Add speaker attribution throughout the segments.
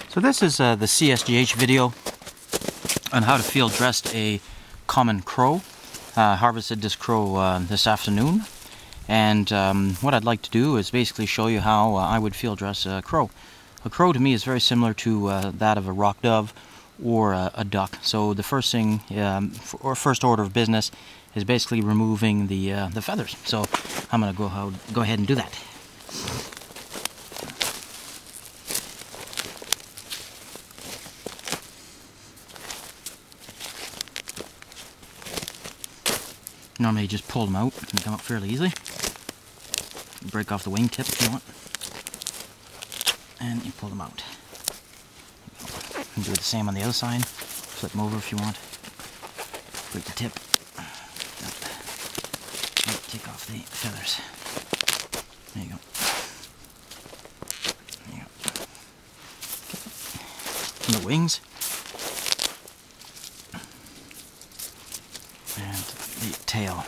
Speaker 1: So this is the CSGH video on how to field dress a common crow. Harvested this crow this afternoon, and what I'd like to do is basically show you how I would field dress a crow. A crow to me is very similar to that of a rock dove or a duck. So the first thing, or first order of business, is basically removing the feathers. So I'm going to go ahead and do that. Normally you just pull them out and they come out fairly easily. Break off the wing tip if you want. And you pull them out. And do the same on the other side. Flip them over if you want. Break the tip. And take off the feathers. There you go. There you go. And the wings. And the tail.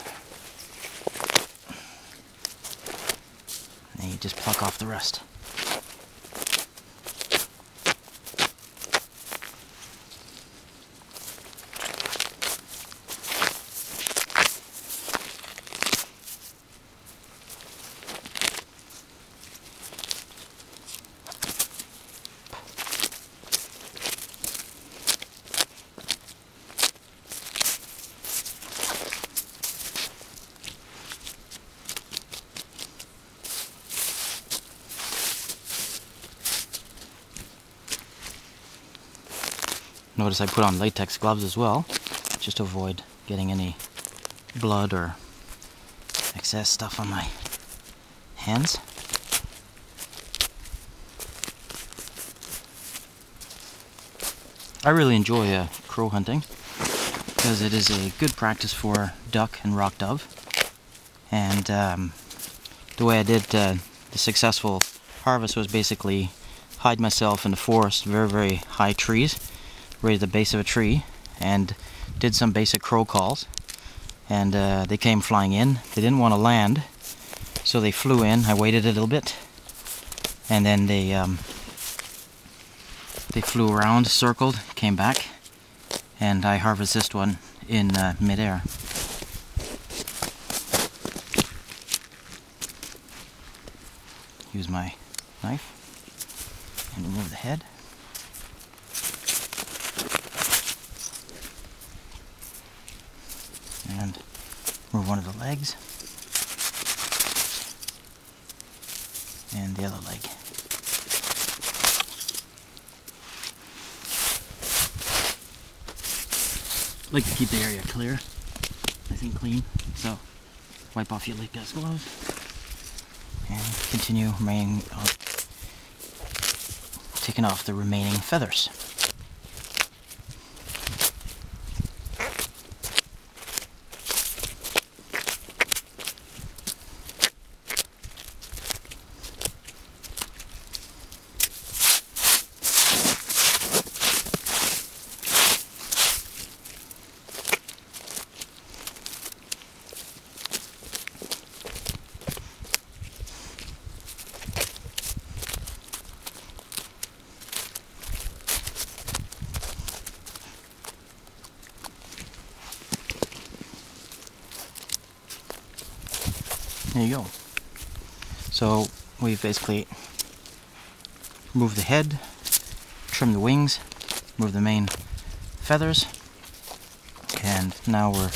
Speaker 1: And you just pluck off the rest. Notice I put on latex gloves as well, just to avoid getting any blood or excess stuff on my hands. I really enjoy crow hunting because it is a good practice for duck and rock dove. And the way I did the successful harvest was basically hide myself in the forest, very, very high trees, right at the base of a tree, and did some basic crow calls. And they came flying in. They didn't want to land, so they flew in. I waited a little bit, and then they flew around, circled, came back, and I harvested this one in midair. Use my knife and remove the head. And remove one of the legs and the other leg. I like to keep the area clear, nice and clean. So wipe off your latex gloves and continue taking off the remaining feathers. There you go. So we've basically removed the head, trimmed the wings, removed the main feathers, and now we're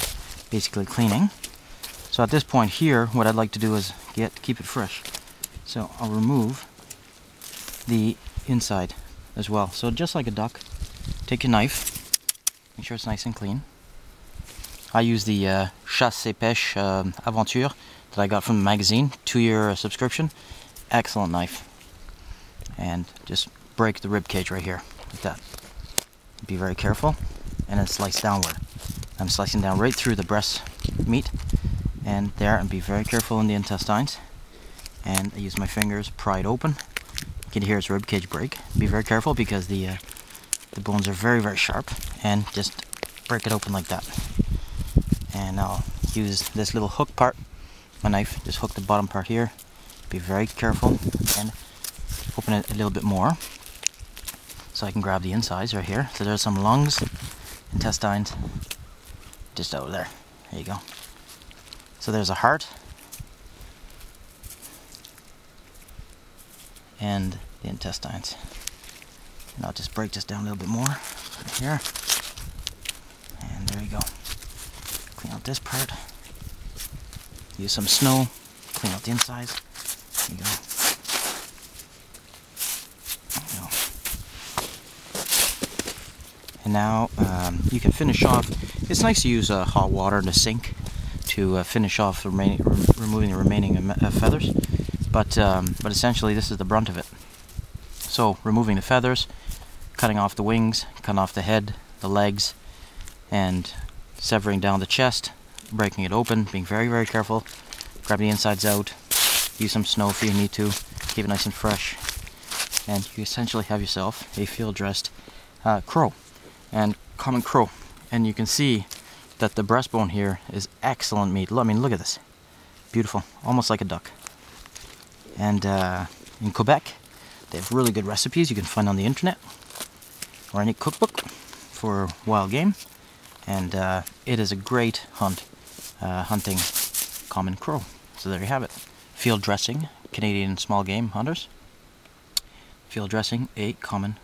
Speaker 1: basically cleaning. So at this point here, what I'd like to do is keep it fresh. So I'll remove the inside as well. So just like a duck, take your knife, make sure it's nice and clean. I use the Chasse et Pêche Aventure that I got from the magazine, 2-year subscription. Excellent knife. And just break the rib cage right here, like that. Be very careful, and then slice downward. I'm slicing down right through the breast meat, and there, and be very careful in the intestines. And I use my fingers, pry it open. You can hear its rib cage break. Be very careful because the bones are very, very sharp, and just break it open like that. And I'll use this little hook part, my knife, just hook the bottom part here. Be very careful and open it a little bit more. So I can grab the insides right here. So there's some lungs, intestines, just over there. There you go. So there's a heart, and the intestines. And I'll just break this down a little bit more right here. And there you go. Clean out this part. Use some snow, clean out the insides. There you go. There you go. And now you can finish off. It's nice to use hot water in the sink to finish off removing the remaining feathers. But essentially this is the brunt of it. So removing the feathers, cutting off the wings, cutting off the head, the legs, and severing down the chest, breaking it open, being very, very careful. Grab the insides out, use some snow if you need to, keep it nice and fresh, and you essentially have yourself a field-dressed crow, and common crow. And you can see that the breastbone here is excellent meat. I mean, look at this. Beautiful, almost like a duck. And in Quebec, they have really good recipes you can find on the internet or any cookbook for wild game, and it is a great hunting common crow. So there you have it. Field dressing, Canadian small game hunters. Field dressing a common